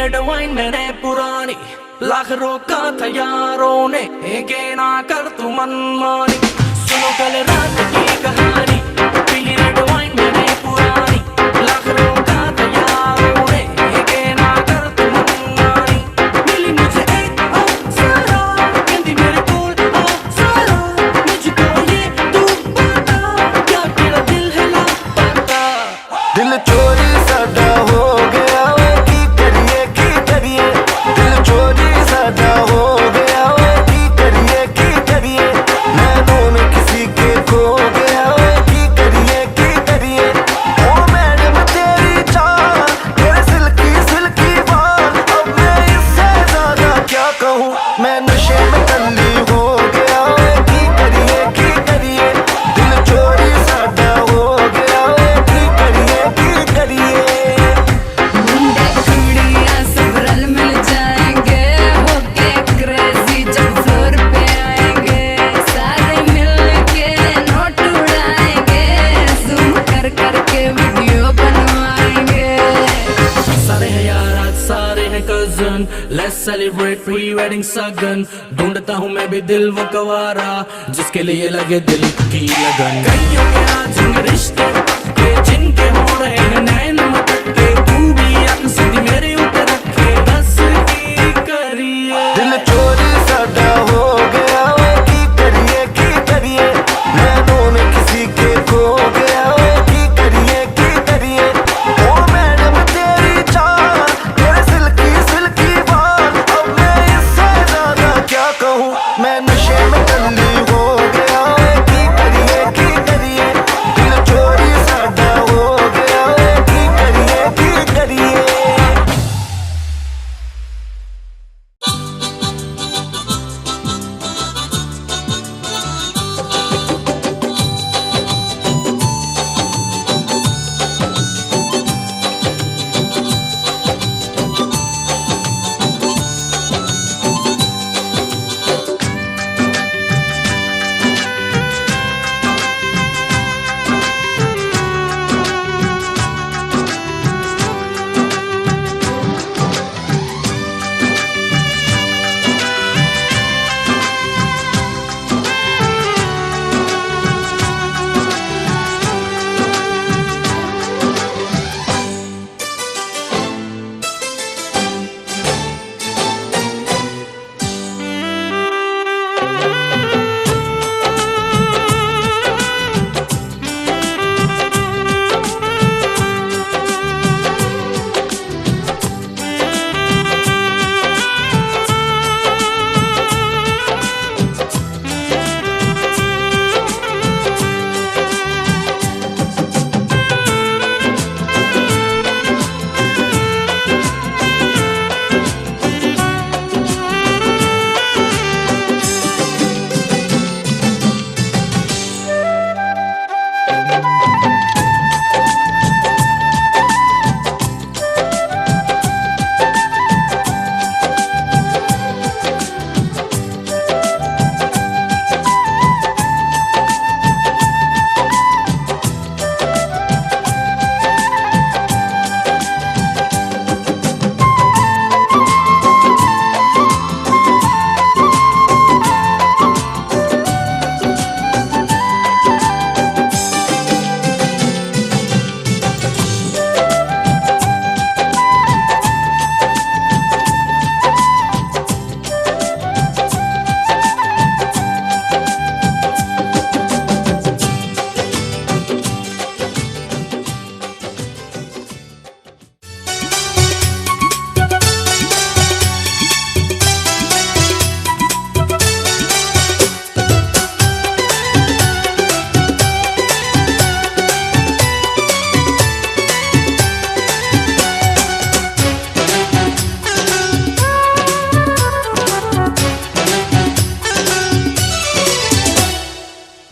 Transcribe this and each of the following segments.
Red wine मैंने पुरानी, लाख रोका था यारों ने, के ना कर तू मनमानी। सुनो कल रात की कहानी, पीली रेड वाइन मैंने पुरानी, लाख रोका था यारों ने, के ना कर तू मनमानी। मिली मुझे एक अप्सरा, कहती मेरे कोल अप्सरा, मुझको ये तू बता, क्या तेरा दिल है लापता। दिल चोरी साडा हो गया, की करिए, दिल चोरी साडा हो गया, की करिए, नैनों में किसी के खो गया, की करिए, ओ मैडम तेरी चाल, तेरे सिल्की बाल, अब मैं इससे ज्यादा क्या कहूँ, मैं नशे में टल्ली हो गया, की करिए, दिल चोरी साडा हो गया, की करिए। मुंडे कुड़ियां सब रल मिल जाएंगे, होके क्रेजी जब फ्लोर पे आएंगे, सारे मिलके नोट उड़ाएंगे, जूम कर के वीडियो बनवाएंगे। सारे हैं यार आज सारे हैं cousin, let's celebrate pre wedding सगन। ढूंढता हूँ मैं भी दिल वो गवारा, जिसके लिए लगे दिल की लगन। कईयों के आज होंगे रिश्ते पक्के, जिनके हो रहे हैं नैन मटके, तू भी अक सीधी मेरे ऊपर रखे, बस की करिए। दिल चोरी साडा हो गया, की करिए, नैनों में किसी के खो गया, की करिए, ओ मैडम तेरी चाल, तेरे सिल्की बाल, अब मैं इससे ज्यादा क्या कहूँ, मैं नशे में टल्ली हो गया, की करिए, दिल चोरी साडा हो गया, की करिए।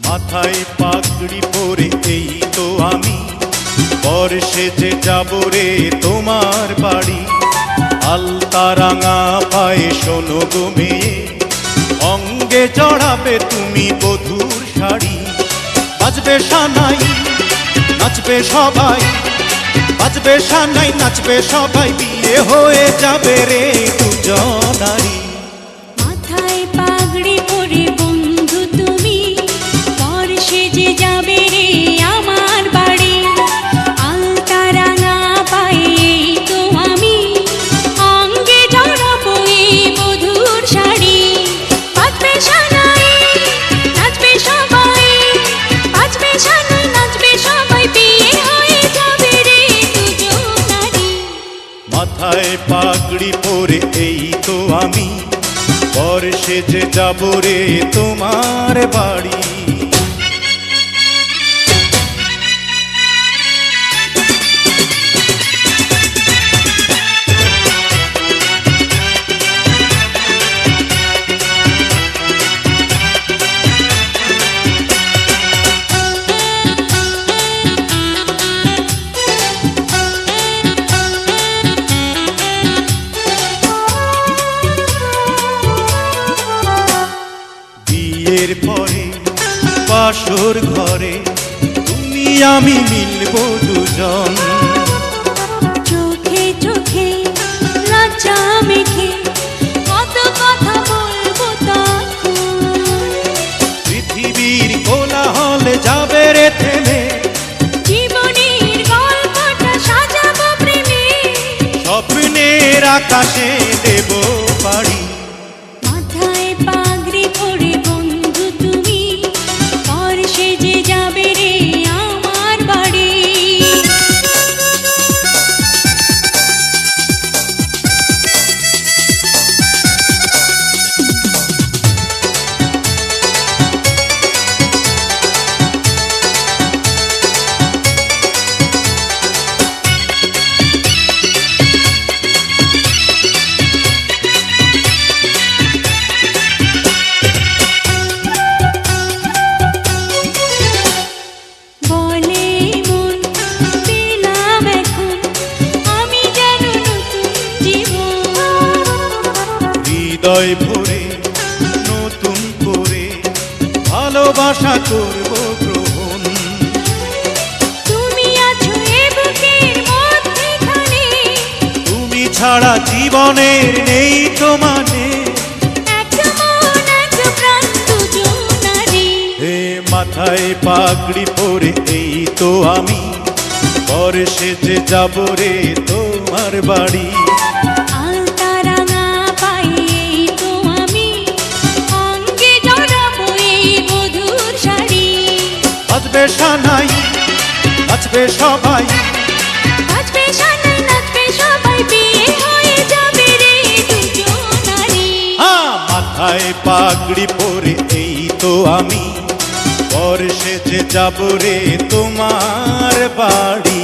মাথায় পাগড়ি পরে এই তো আমি বর সেজে যাব রে তোমার বাড়ি। আলতা রাঙা পায়ে শোনো গো মেয়ে, অঙ্গে জড়াবে তুমি বধূর শাড়ি। বাজবে সানাই নাচবে সবাই, বাজবে সানাই নাচবে সবাই বিয়ে হয়ে যাবে রে দুজনারি মাথায় পাগড়ি পরে বন্ধু তুমি পর সেজে যাবে রে আমার বাড়ি আলতা রাঙা পায়ে তো আমি অঙ্গে জড়াবো এই মধুর শাড়ি বাজবে সানাই নাচবে সবাই বাজবে সানাই নাচবে সবাই বিয়ে হয়ে যাবে রে দুজনারি মাথায় পাগড়ি পরে এই তো আমি পর সেজে যাব রে তোমার বাড়ি বিয়ের পরে বাসর ঘরে তুমি আমি মিলবো দুজন চোখে চোখে লজ্জা মেখে কত কথা বলবো তখন পৃথিবীর কোলাহলে যাবে রে থেমে জীবনের গল্পটা সাজাবো প্রেমে স্বপ্নের আকাশে দেব পাড়ি মাথায় পাগড়ি পরে বন্ধু তুমি পর সেজে যাবে রে আমার বাড়ি বলে মন পেলাম এখন আমি যেন নতুন জীবন হৃদয় ভরে নতুন করে ভালোবাসা করব গ্রহণ তুমি আছো এ বুকের মধ্যেখানে তুমি ছাড়া জীবনের নেই তো মানে এক মন এক প্রাণ দুজনারি হে মাথায় পাগড়ি পরে এই তো আমি পর সেজে যাব রে তোমার বাড়ি আলতা রাঙা পায়ে তো আমি অঙ্গে জড়াবো এই মধুর শাড়ি বাজবে সানাই নাচবে সবাই বাজবে সানাই নাচবে সবাই বিয়ে হয়ে যাবে রে দুজনারি মাথায় পাগড়ি পরে এই তো আমি পর সেজে যাব রে তোমার বাড়ি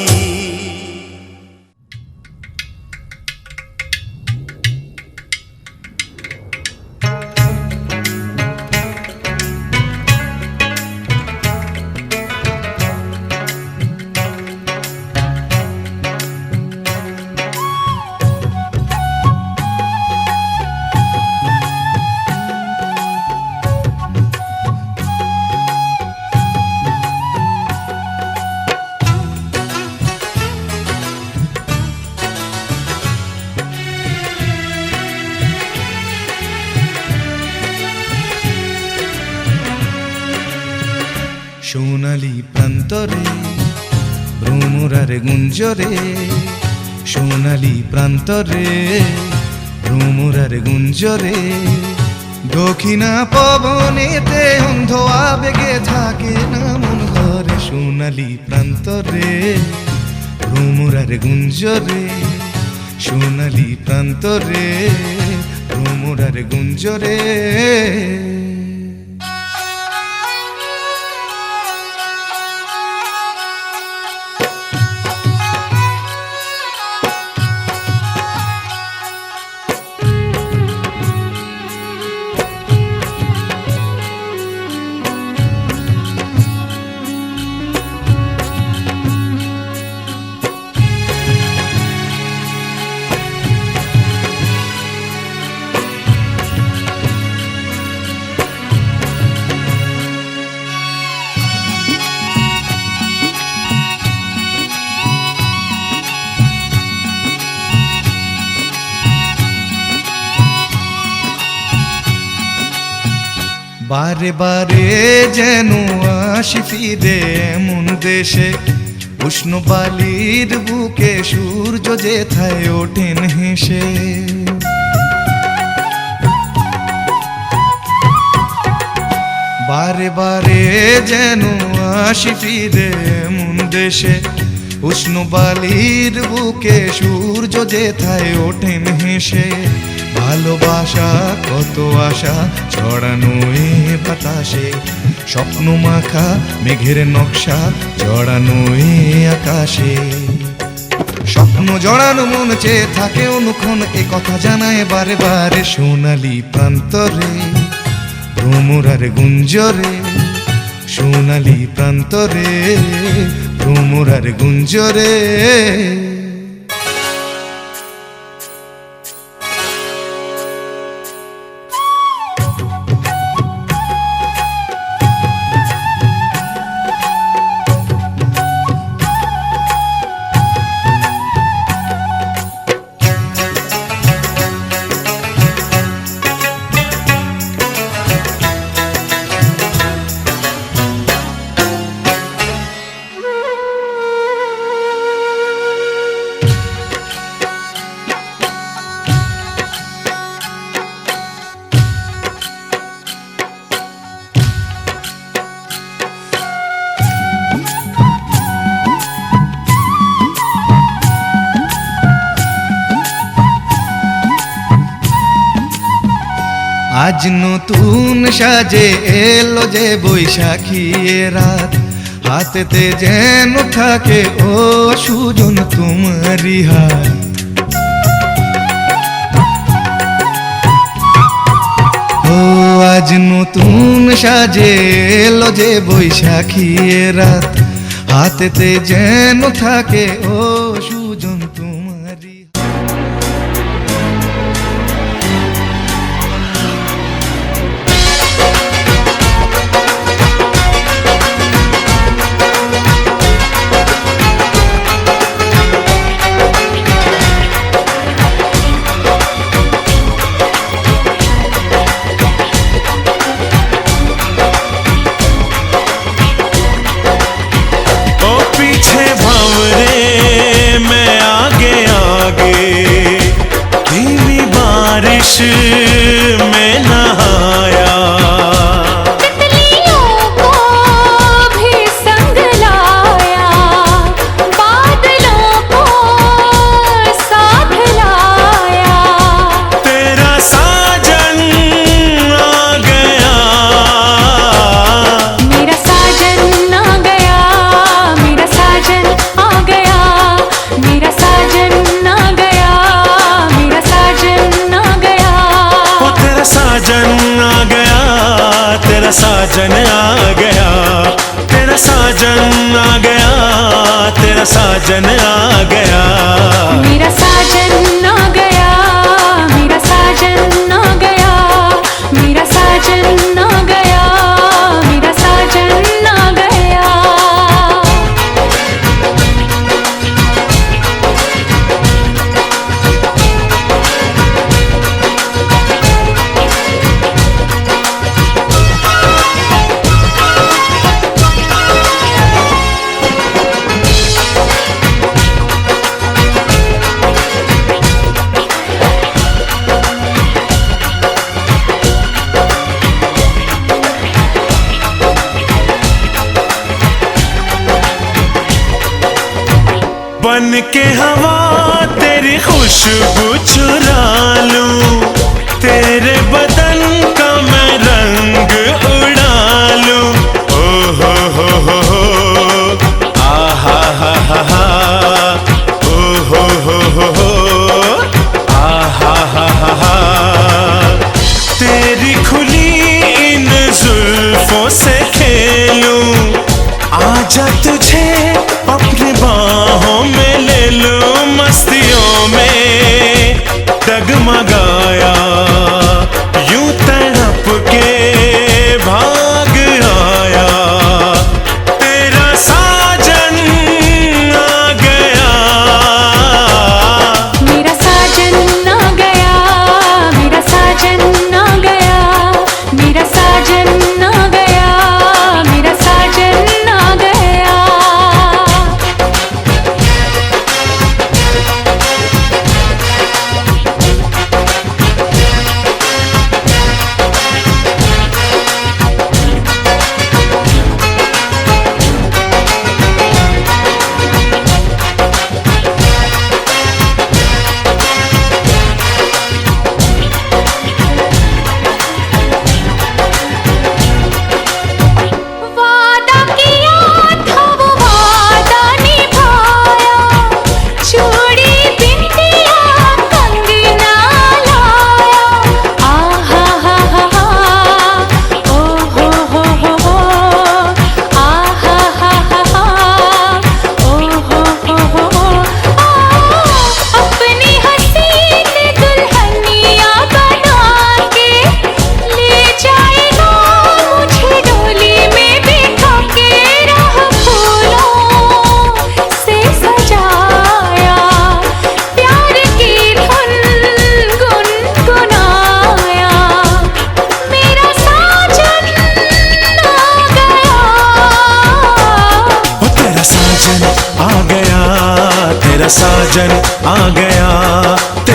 সোনালি প্রান্তরে ভ্রমরার গুঞ্জরে সোনালি প্রান্তরে ভ্রমরার গুঞ্জরে দক্ষিণা পবনেতে অন্ধ আবেগে থাকে না মন ঘরে সোনালি প্রান্তরে ভ্রমরার গুঞ্জরে সোনালি প্রান্তরে ভ্রমরার গুঞ্জরে বারে বারে যেন আসি ফিরে এমন দেশে, উষ্ণ বালির বুকে সূর্য যেথায় ওঠেন হেসে। বারে বারে যেন আসি ফিরে এমন দেশে, উষ্ণ বালির বুকে সূর্য যেথায় ওঠেন হেসে। ভালোবাসা কত আশা ছড়ানো এ বাতাসে, স্বপ্ন মাখা মেঘের নকশা জড়ানো এ আকাশে। স্বপ্ন জড়ানো মন চেয়ে থাকে অনুক্ষণ, এ কথা জানায় বারে বারে সোনালি প্রান্তরে ভ্রমরার গুঞ্জরে। সোনালি প্রান্তরে ভ্রমরার গুঞ্জরে। আজ নতুন সাজে এলো যে বৈশাখী এ রাত, হাতেতে যেন থাকে ও সুজন তোমারই হাত। ও আজ নতুন সাজে এলো যে বৈশাখী এ রাত, হাতেতে যেন থাকে ও সুজন তোমারই। में नहाया, तितलियों को भी संग लाया, बादलों को साथ लाया। तेरा साजन आ गया, मेरा साजन आ गया, मेरा साजन आ गया, मेरा साजन आ गया, मेरा साजन आ गया। ओ तेरा साजन आ गया, तेरा साजन आ गया, तेरा साजन आ गया, तेरा साजन आ गया। मेरा साजन आ गया, मेरा साजन आ गया, मेरा साजन आ गया, मेरा साजन आ गया। बन के हवा तेरी खुशबू चुरा लूं, तेरे बदन का मैं रंग उड़ा लूं। ओ हो आ हा हा, ओ हो आ हा हा। तेरी खुली इन जुल्फों से खेलूं, आजा तुझे अपनी बाहों में ले लूं, मस्तियों में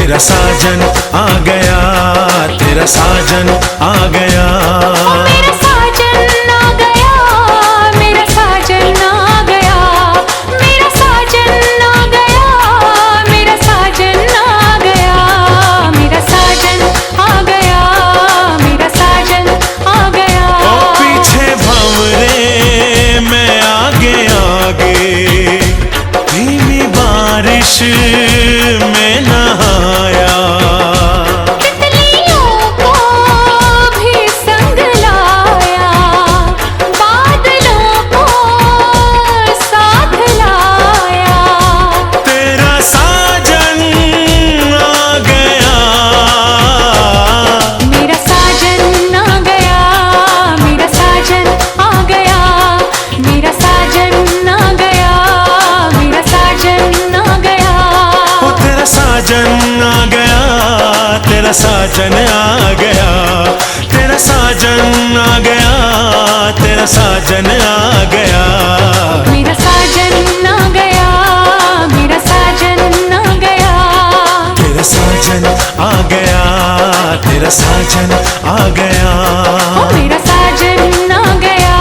तेरा साजन आ गया, तेरा साजन आ गया। मेरा साजन आ गया, मेरा साजन आ गया, मेरा साजन आ गया, मेरा साजन आ गया, मेरा साजन आ गया, मेरा साजन आ गया। ओ पीछे भंवरे मैं आगे आगे, धीमी बारिश में नहाया। तितलियों को भी संग लाया, बादलों को साथ लाया। तेरा साजन आ गया, मेरा साजन आ गया, मेरा साजन आ गया, मेरा साजन आ गया, मेरा साजन आ गया। ओ तेरा साजन आ गया, तेरा साजन आ गया, तेरा साजन आ गया, तेरा साजन आ गया। मेरा साजन आ गया, मेरा साजन आ गया। तेरा साजन आ गया, तेरा साजन आ गया। ओ मेरा साजन आ गया,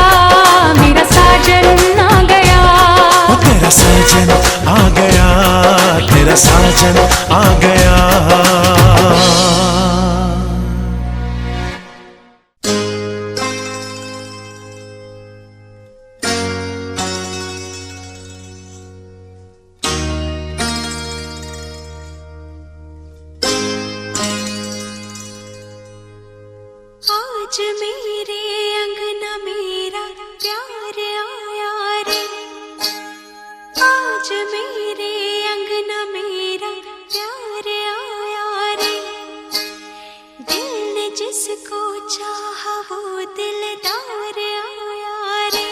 मेरा साजन आ गया। ओ तेरा साजन आ गया, तेरा साजन आ गया। आज मेरे अंगना मेरा प्यार आया रे, आज मेरे अंगना मेरा प्यार आया रे। दिल ने जिसको चाहा वो दिलदार आया रे।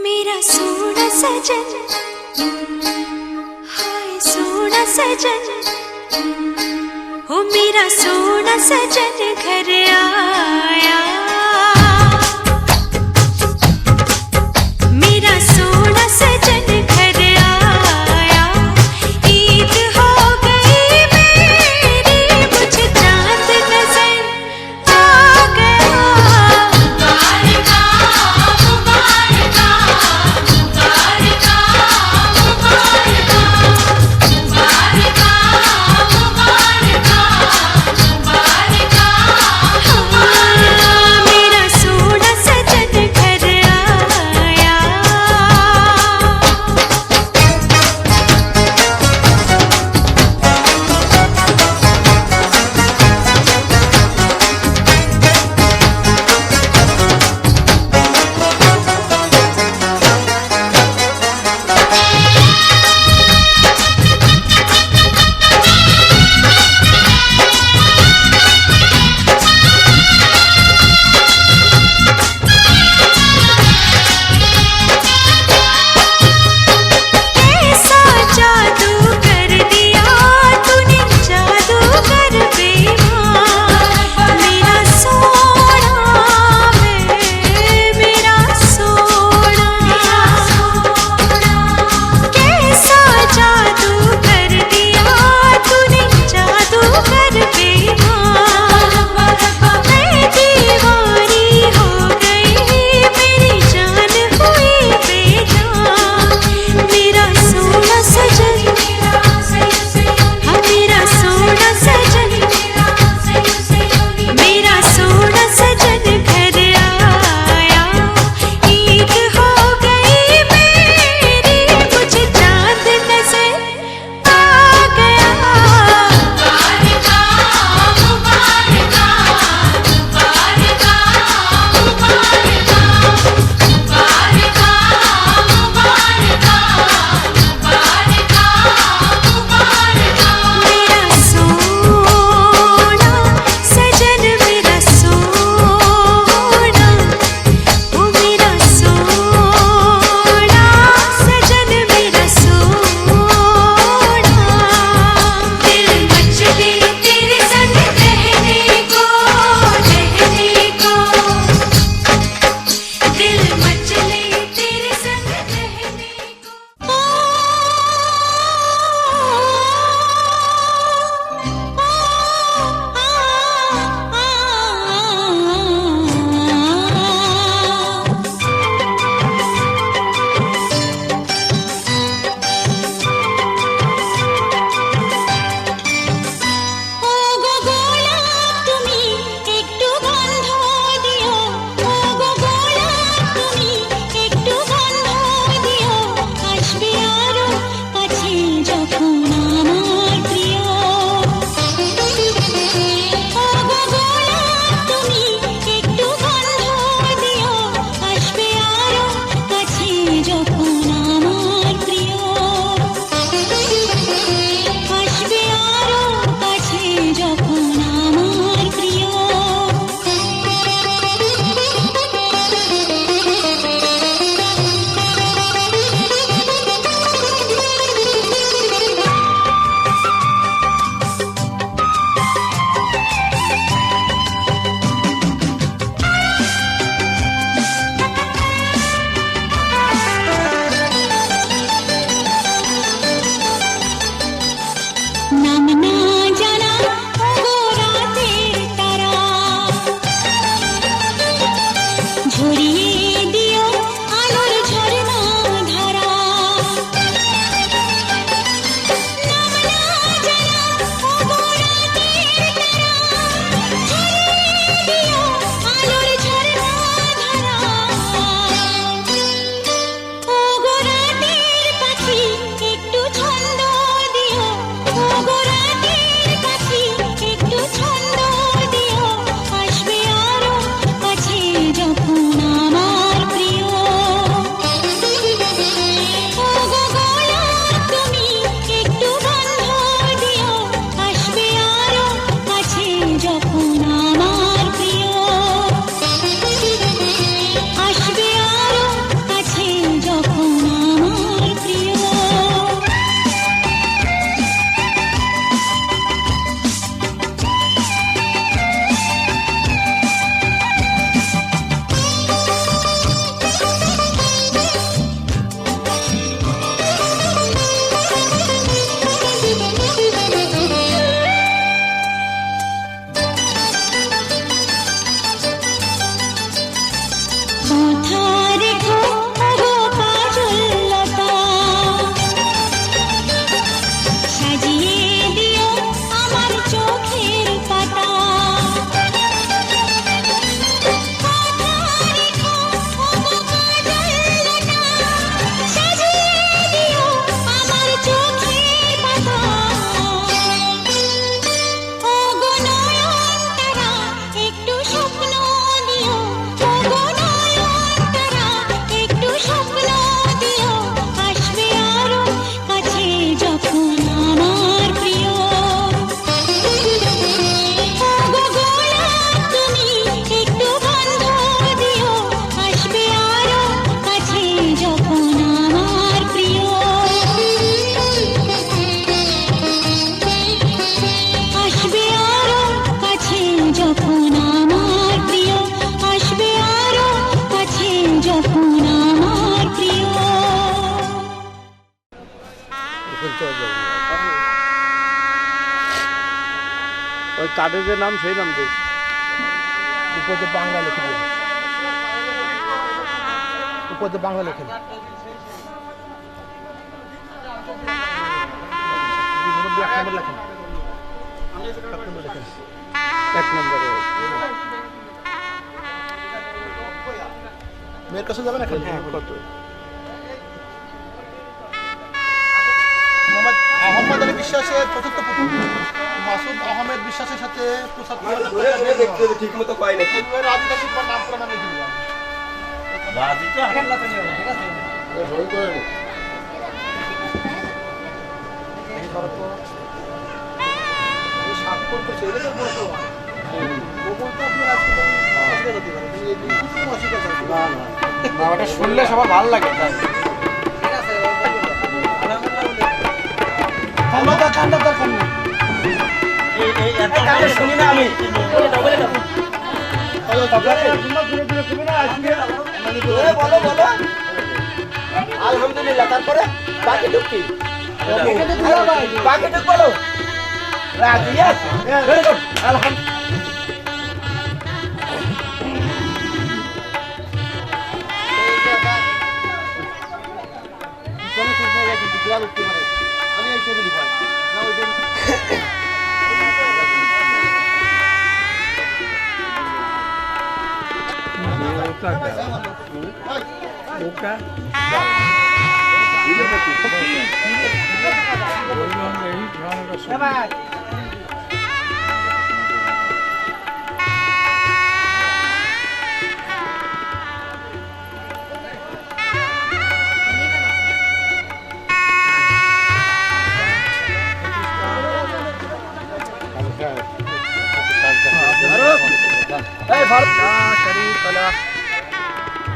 मेरा सोना सजन, हाय सोना सजन, हो मेरा सोना सजन घर आया। मेरा सोना सजन घर आया। ईद हो गई मेरी, मुझे चांद नजर आ गया। मुबारका मुबारका मुबारका मुबारका मुबारका मुबारका मुबारका। কার্ডের যে নাম সেই নাম দিস উপরে বাংলা লিখে দিন উপরে বাংলা লিখে দিন এক নম্বরে মেয়ের কাছে যাবেন এখন কত মোহাম্মদ আলী বিশ্বাসের চতুর্থ পুত্র মাসুদ আহমেদ বিশ্বাসের সাথে ঠিক মতো পাই নাকি রাজু দাস নাম পুরো নামে দিল রাজু তো এখন না ঠিক আছে ভয় করে এই করত এই স্বাক্ষর করছে এটা তো বড় বলতে আপনি আজকে দিতে পারেন এই কিছু মাসিক আছে না না ওটা শুনলে সবার ভালো লাগে তাই ঠিক আছে ঠান্ডা ঠান্ডা দরকার নেই এই এত কানে শুনি না আমি বলে দাও হ্যালো তারপরে তোমরা দূরে দূরে শুনি না আজকে বলো বলো আলহামদুলিল্লাহ তারপরে বাকি ঢুকি বাকি ঢুক বলো রাজি আছে ভেরি গুড আলহামদুলিল্লাহ আমি এই টেবিলে পাই না ওই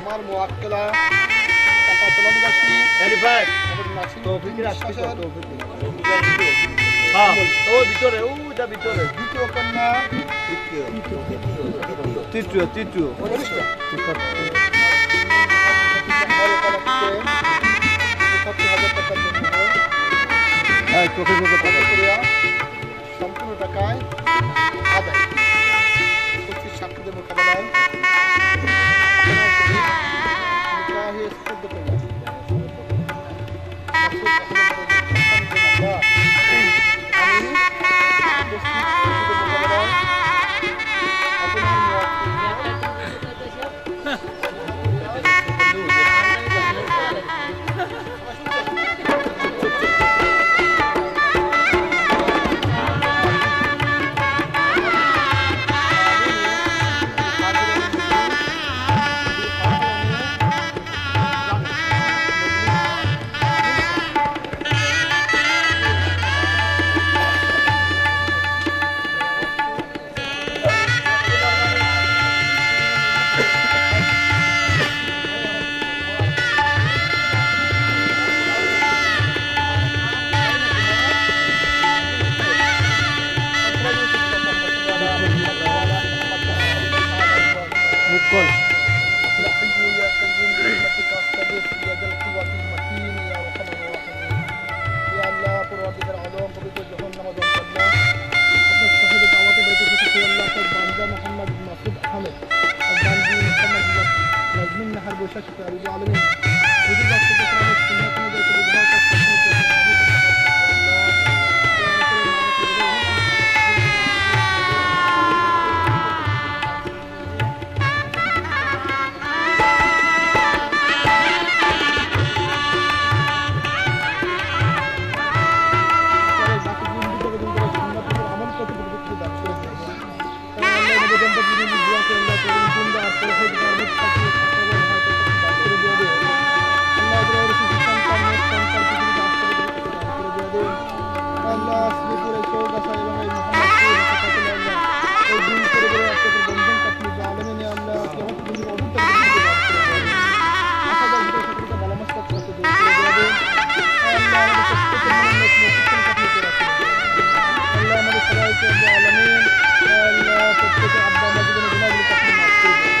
আমার মুআক্কালা তাপাতলাবাসী এলিফাত তৌফিকের আশীর্বাদ হ্যাঁ ও ভিতরে ওটা ভিতরে দ্বিতীয় কন্যা তৃতীয় সম্পূর্ণ টাকায় আদায় উপস্থিত সাক্ষীদের মোকাবেলায় দেন আল্লাহ শ্রীপুরে চৌগাছা এবং এই মোহাম্মদপুর হাসপাতালে আল্লাহ এই দিন করে করে আপনাদের বন্ধন কাটলি যে আলমিনে আল্লাহ কেমন কিন্তু অভিজ্ঞতা আশা করি সকলকে ভালো মস্তক করতে দেন আল্লাহ আমাদের প্রত্যেকের মনে শিক্ষণ কাটলি করে রাখেন আল্লাহ আমাদের সবাইকে আলমিন আল্লাহ প্রত্যেকে আব্বা আমাদের জীবনে গুণাগুলি কাটলি মাফ করে দেন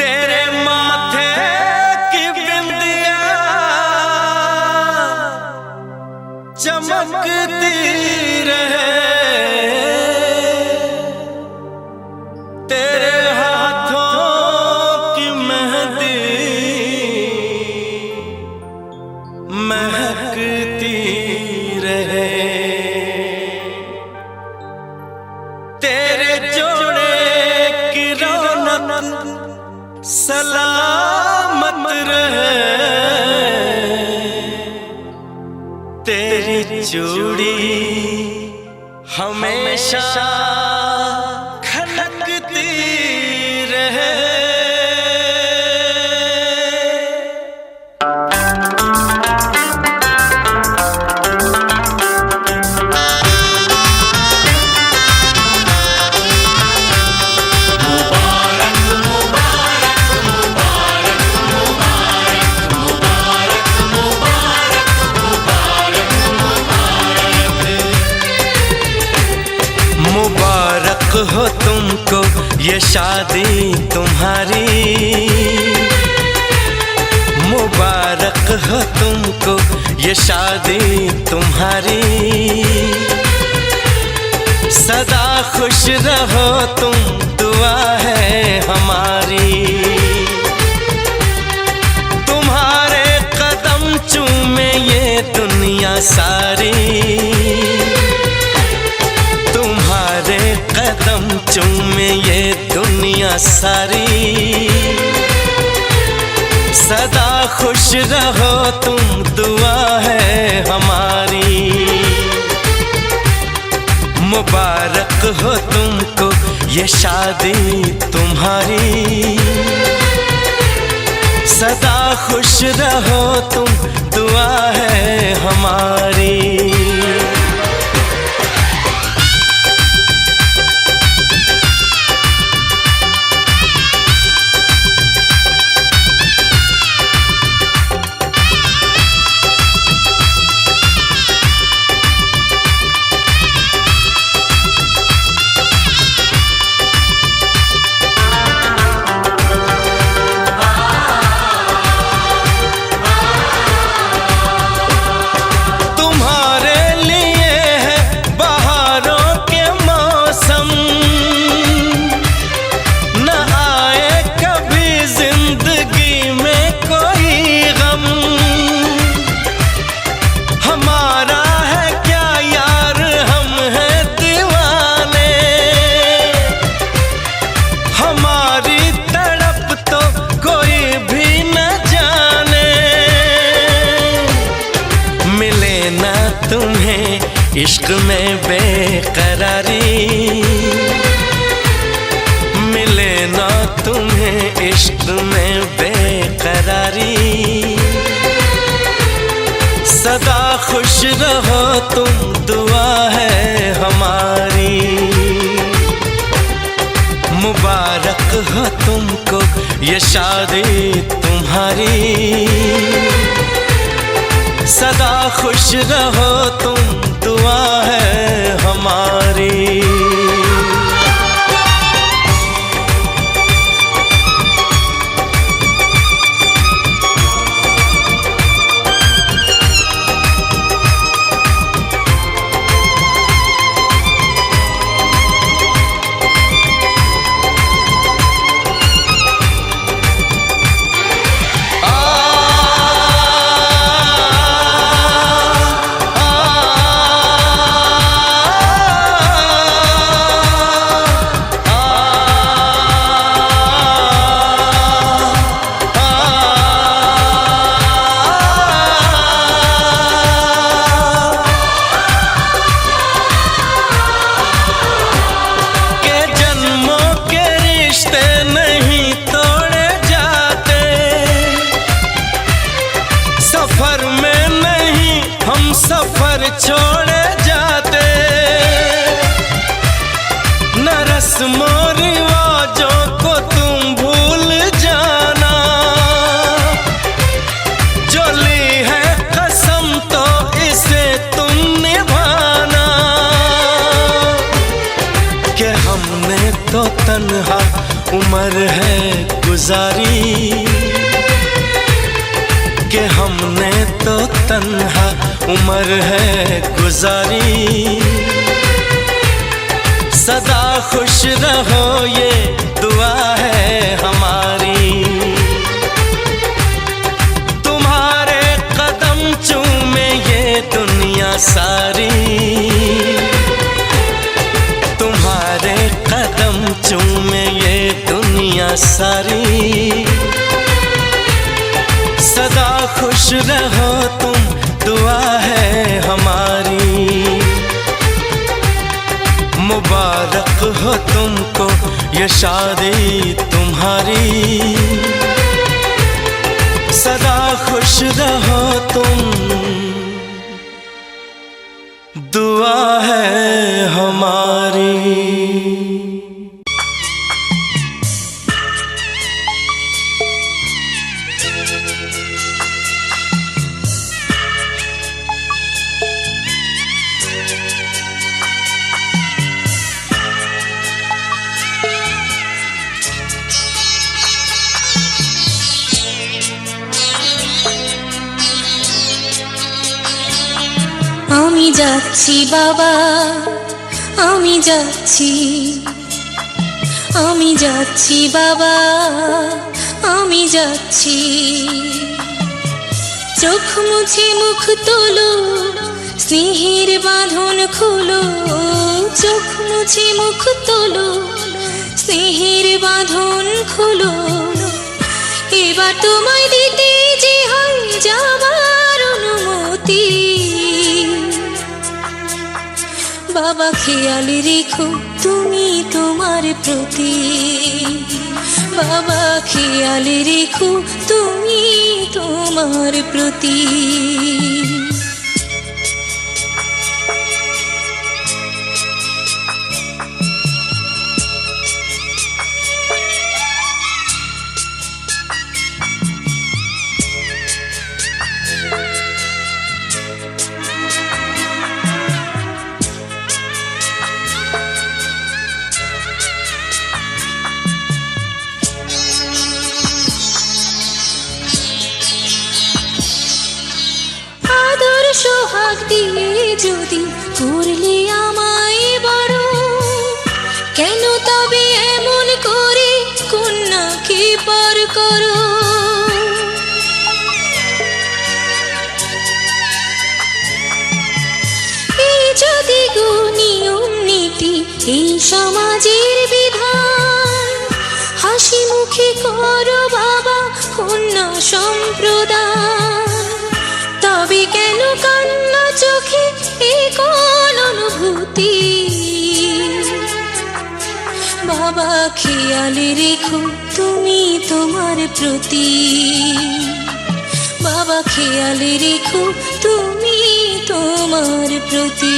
तेरे माथे की बिंदिया चमकती रहे, तेरे हाथों की मेहंदी महकती रहे, तेरे जोड़े की रौनक सलामत रहे, तेरी चूड़ी हमेशा खनकती रहे। मुबारक हो तुमको ये शादी तुम्हारी, मुबारक हो तुमको ये शादी तुम्हारी, सदा खुश रहो तुम दुआ है हमारी, तुम्हारे कदम चूमे ये दुनिया सारी, तुम्हारे कदम चूमे ये दुनिया सारी, सदा खुश रहो तुम दुआ है हमारी, मुबारक हो तुमको ये शादी तुम्हारी, सदा खुश रहो तुम दुआ है हमारी। इश्क में बेकरारी मिले ना तुम्हें, इश्क में बेकरारी, सदा खुश रहो तुम दुआ है हमारी, मुबारक हो तुमको ये शादी तुम्हारी, सदा खुश रहो तुम दुआ है हमारी। तो तन्हा उम्र है गुजारी कि हमने तो तन्हा उम्र है गुजारी। सदा खुश रहो ये दुआ है हमारी, तुम्हारे कदम चूमे ये दुनिया सारी, तुम्हारे कदम चूमे ये दुनिया सारी। सदा खुश रहो तुम दुआ है हमारी, मुबारक हो तुमको ये शादी तुम्हारी। सदा खुश रहो तुम दुआ है हमारी। আমি যাচ্ছি বাবা, আমি যাচ্ছি, আমি যাচ্ছি বাবা, আমি যাচ্ছি। চোখ মুছে মুখ তোলো, স্নেহের বাঁধন খোলো। চোখ মুছে মুখ তোলো, স্নেহের বাঁধন খোলো। এবার তোমায় দিতে যে হয় যাবার অনুমতি। বাবা খেয়াল রেখো তুমি তোমার প্রতি, বাবা খেয়াল রেখো তুমি তোমার প্রতি। সোহাগ দিয়ে যদি করলে আমায় বড়, কেন তবে এমন করে কন্যাকে পর করো। এই যদি গো নিয়ম নীতি এই সমাজের বিধান, হাসি মুখে করো বাবা কন্যা সম্প্রদান। তবে কেন কান্না চোখে এই কোন অনুভূতি। বাবা খেয়াল রেখো তুমি তোমার প্রতি, বাবা খেয়াল রেখো তুমি তোমার প্রতি।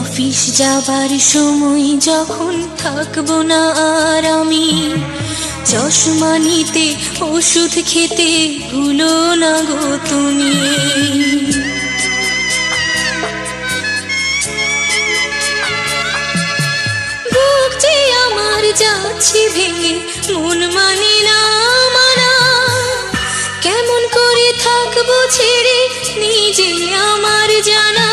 অফিস যাবার সময় যখন থাকবো না আর আমি, চশমা নিতে ওষুধ খেতে ভুলো না গো তুমি। বুক যে আমার যাচ্ছি ভেঙে, মন মানে না মানা। কেমন করে থাকবো ছেড়ে নিজে আমার জানা।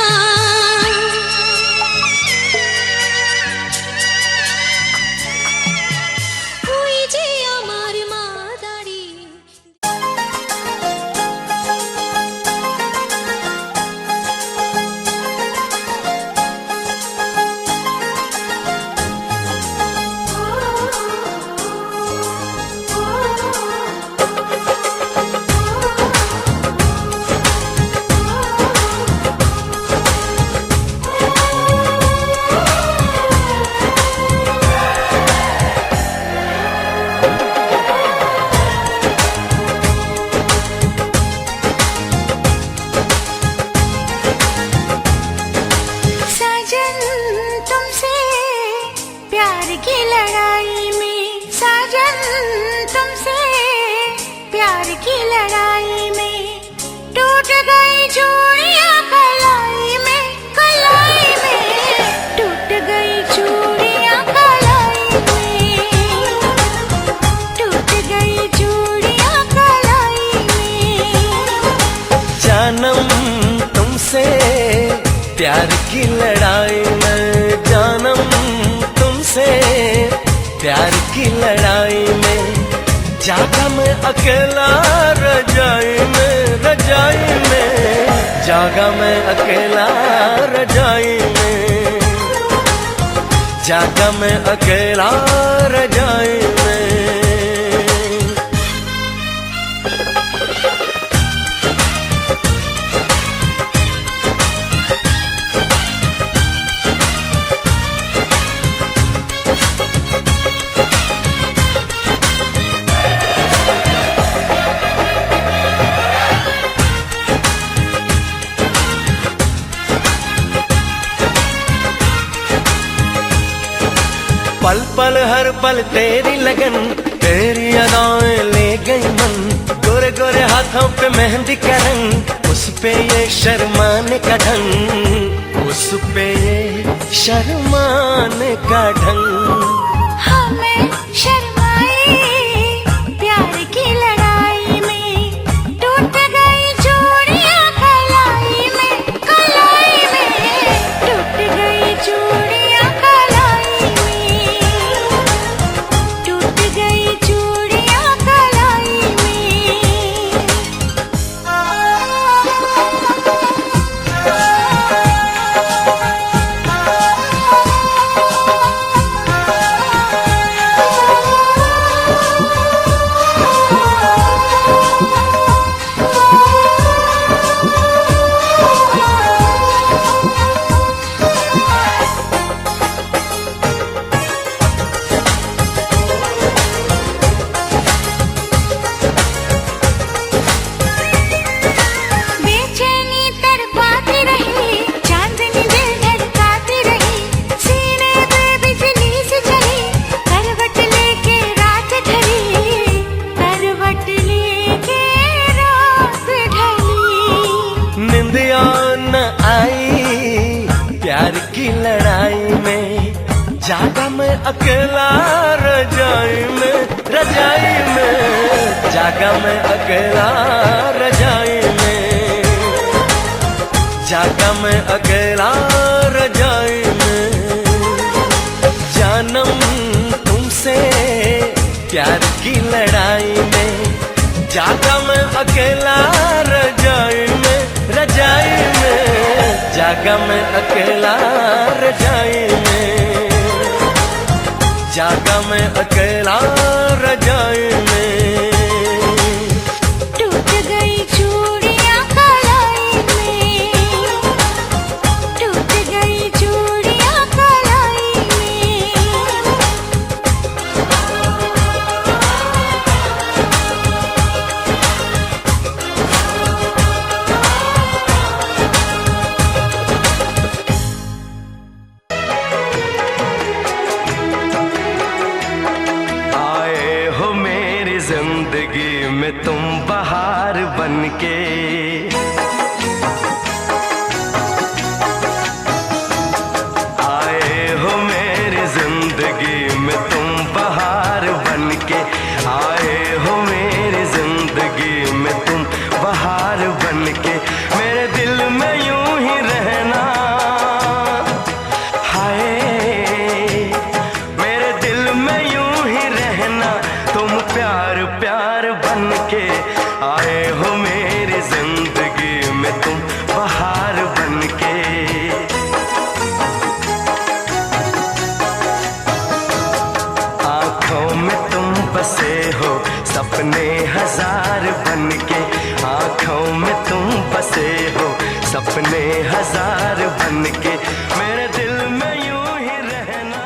प्यार की लड़ाई में जानम तुमसे, प्यार की लड़ाई में जागा मैं अकेला रजाई में, रजाई में जागा मैं अकेला रजाई में, जागा मैं अकेला रजाई में। पल पल हर पल तेरी लगन, तेरी अदाएं ले गई मन, गोरे गोरे हाथों पे मेहंदी का रंग, उस पे ये शर्माने का ढंग, उस पे ये शर्माने का ढंग। हमें शर्माए प्यार की लड़ाई में, टूट गई चूड़ियां कलाई में, कलाई में टूट गई चूड़ियां कलाई में, टूट गई चूड़ियां कलाई बेचैनी तड़पाती रही, चांदनी दिल धड़काती रही, सीने पे बिजली सी चली, करवट लेके रात ढली, करवट लेके रात ढली। निंदिया न आई प्यार की लड़ाई में, जागा मैं अकेला रजाई में, रजाई में जागा मैं अकेला रजाई में, जागा मैं अकेला रजाई में। जानम तुमसे प्यार की लड़ाई में, जागा मैं अकेला रजाई में, रजाई में जागा मैं अकेला रजाई में, जागा मैं अकेला रजाई में। टूट गई चूड़ियां कलाई में, टूट गई चूड़ियां कलाई में। आए हो मेरी जिंदगी में तुम बहार बनके, आए हो मेरी जिंदगी में तुम बहार बनके, आए हो मेरी जिंदगी में तुम बहार बनके, मेरे दिल में यूं ही रहना। हाय मेरे दिल में यूं ही रहना, तुम प्यार प्यार बनके, आए हो मेरी जिंदगी में तुम बहार बनके। आंखों में तुम बसे हो सपने हजार बनके, आंखों में तुम बसे हो सपने हजार बनके, मेरे दिल में यूं ही रहना।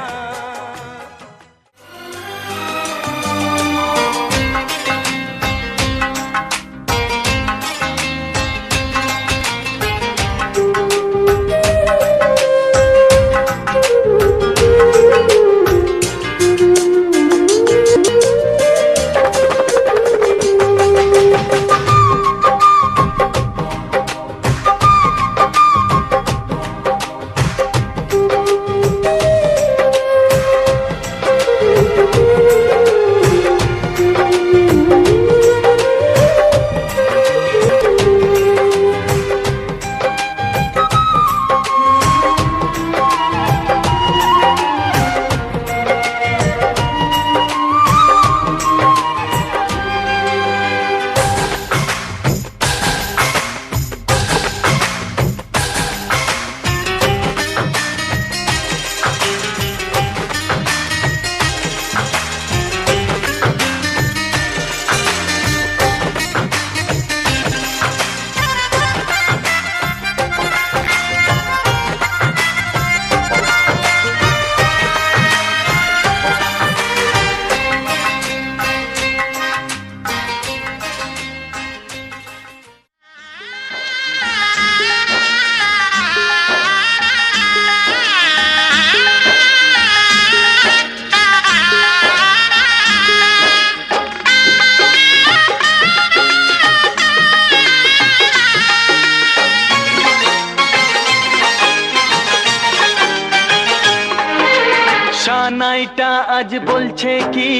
সানাইটা আজ বলছে কি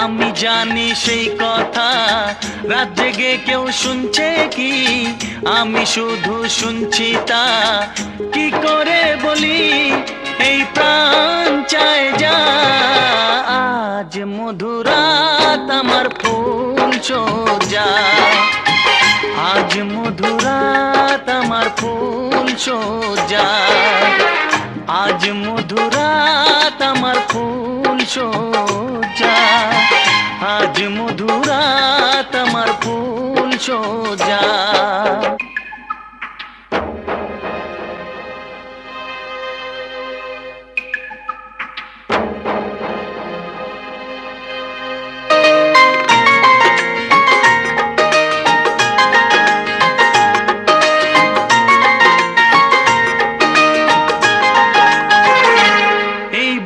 আমি জানি সেই কথা, রাত জেগে কেউ শুনছে কি আমি শুধু শুনছি তা। কি করে বলি এই প্রাণ চায় যা, আজ মধুরাত আমার ফুল সোজা, আজ মধুরাত আমার ফুল সোজা, আজ মধুরাত আমার ফুল সোজা, আজ মধুরাত আমার ফুল সোজা।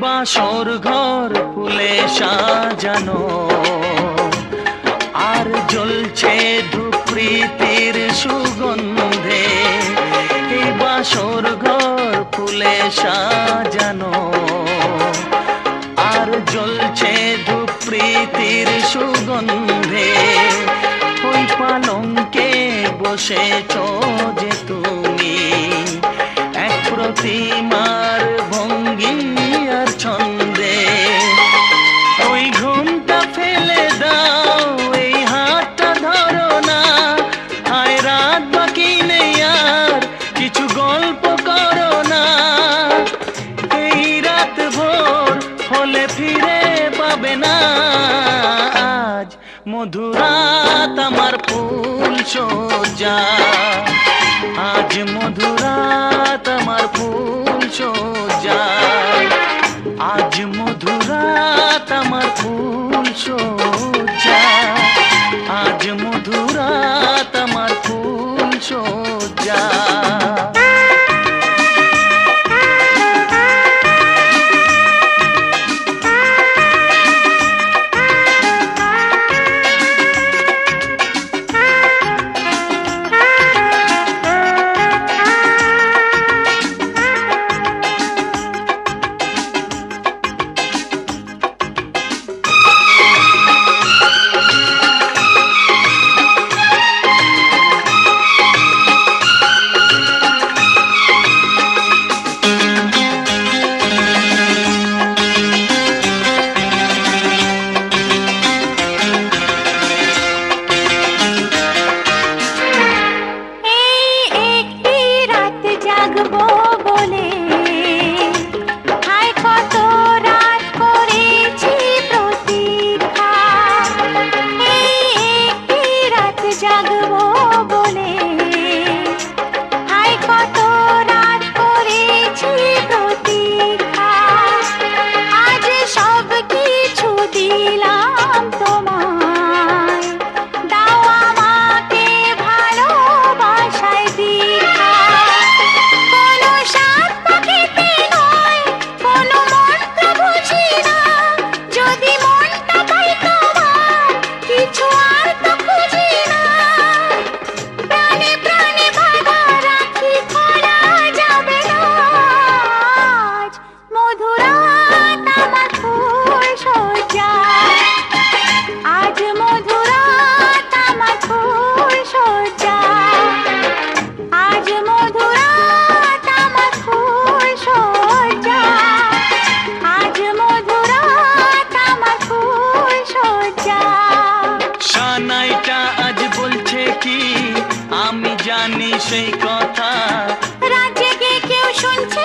বাসর ঘর ফুলে সাজানো, আর জ্বলছে ধূপ প্রীতির সুগন্ধে। এই বাসর ঘর ফুলে সাজানো, আর জ্বলছে ধূপ প্রীতির সুগন্ধে। ওই পালঙ্কে বসেছ যে তুমি, এক প্রতিমার ভঙ্গি আর ছন্দে। ওই ঘুমটা ফেলে দাও, এই হাতটা ধরো না, আয় রাত বাকি নেই আর কিছু গল্প করো না। এই রাত ভোর হলে ফিরে পাবে না, আজ মধুরাত আমার ফুল সোজা, আজ মধুরাত আমার ফুল সোজা, আজ মধুরাত আমার ফুল সোজা, আজ মধুরাত আমার ফুল সোজা। আমি জানি সেই কথা, রাত জেগে কেউ শুনছে